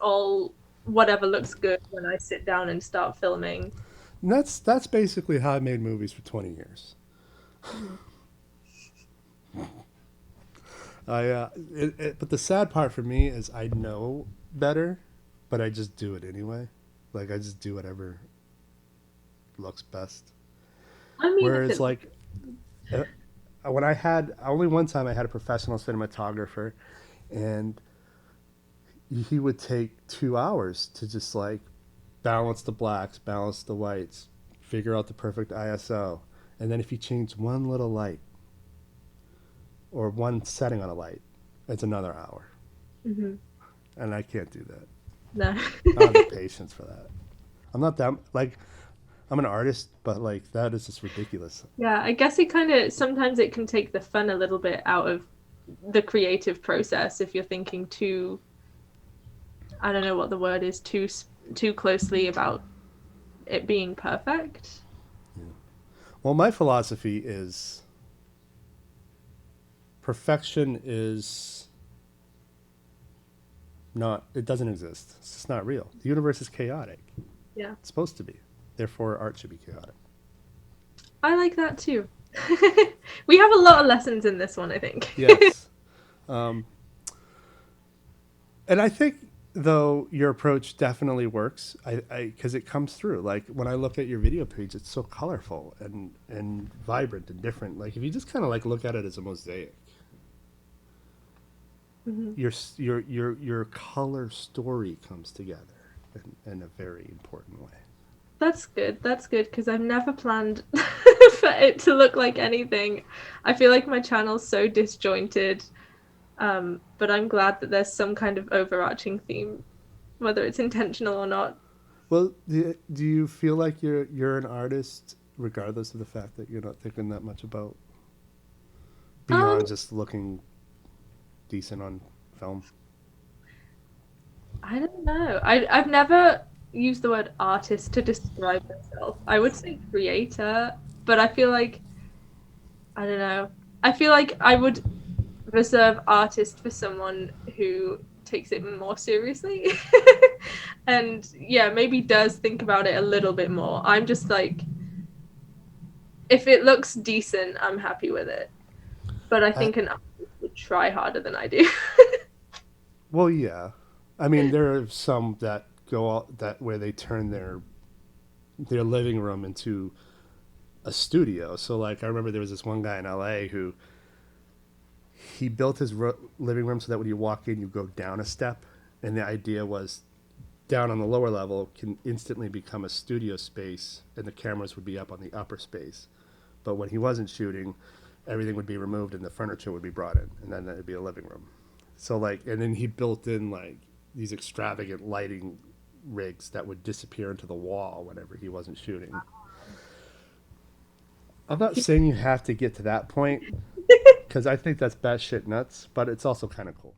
all whatever looks good when I sit down and start filming. And that's basically how I made movies for 20 years. Mhm. But the sad part for me is I know better, but I just do it anyway. Like I just do whatever looks best. I mean, if Whereas it, like uh, when I had only one time I had a professional cinematographer, and he would take 2 hours to just like balance the blacks, balance the whites, figure out the perfect ISO, and then if you change one little light or one setting on a light, it's another hour, Mhm. and I can't do that. No. I don't have the patience for that. I'm not that like I'm an artist, but like that is just ridiculous. Yeah, I guess it kind of sometimes it can take the fun a little bit out of the creative process if you're thinking too, I don't know what the word is, too closely about it being perfect. Yeah. Well, my philosophy is perfection is not, it doesn't exist. It's just not real. The universe is chaotic. Yeah, It's supposed to be. Therefore, art should be chaotic. I like that too. We have a lot of lessons in this one, I think. Yes. Um, and I think, though, your approach definitely works because it comes through. Like when I look at your video page, it's so colorful and vibrant and different. Like if you just kind of like look at it as a mosaic, Mhm. your color story comes together in a very important way. That's good. That's good because I've never planned for it to look like anything. I feel like my channel's so disjointed, but I'm glad that there's some kind of overarching theme, whether it's intentional or not. Well, do you feel like you're an artist regardless of the fact that you're not thinking that much about Um, beyond just looking decent on film? I don't know. I've never used the word artist to describe myself. I would say creator, but I feel like I don't know. I feel like I would reserve artist for someone who takes it more seriously. And yeah, maybe does think about it a little bit more. I'm just like if it looks decent, I'm happy with it. But I I, think an artist would try harder than I do. well, yeah. I mean, there are some that go out that where they turn their living room into a studio. So, like, I remember there was this one guy in LA who he built his living room so that when you walk in, you go down a step, and the idea was down on the lower level can instantly become a studio space, and the cameras would be up on the upper space. But when he wasn't shooting, everything would be removed and the furniture would be brought in, and then it'd be a living room. So like, and then he built in like these extravagant lighting rigs that would disappear into the wall whenever he wasn't shooting. I'm not saying you have to get to that point because I think that's batshit nuts, but it's also kind of cool.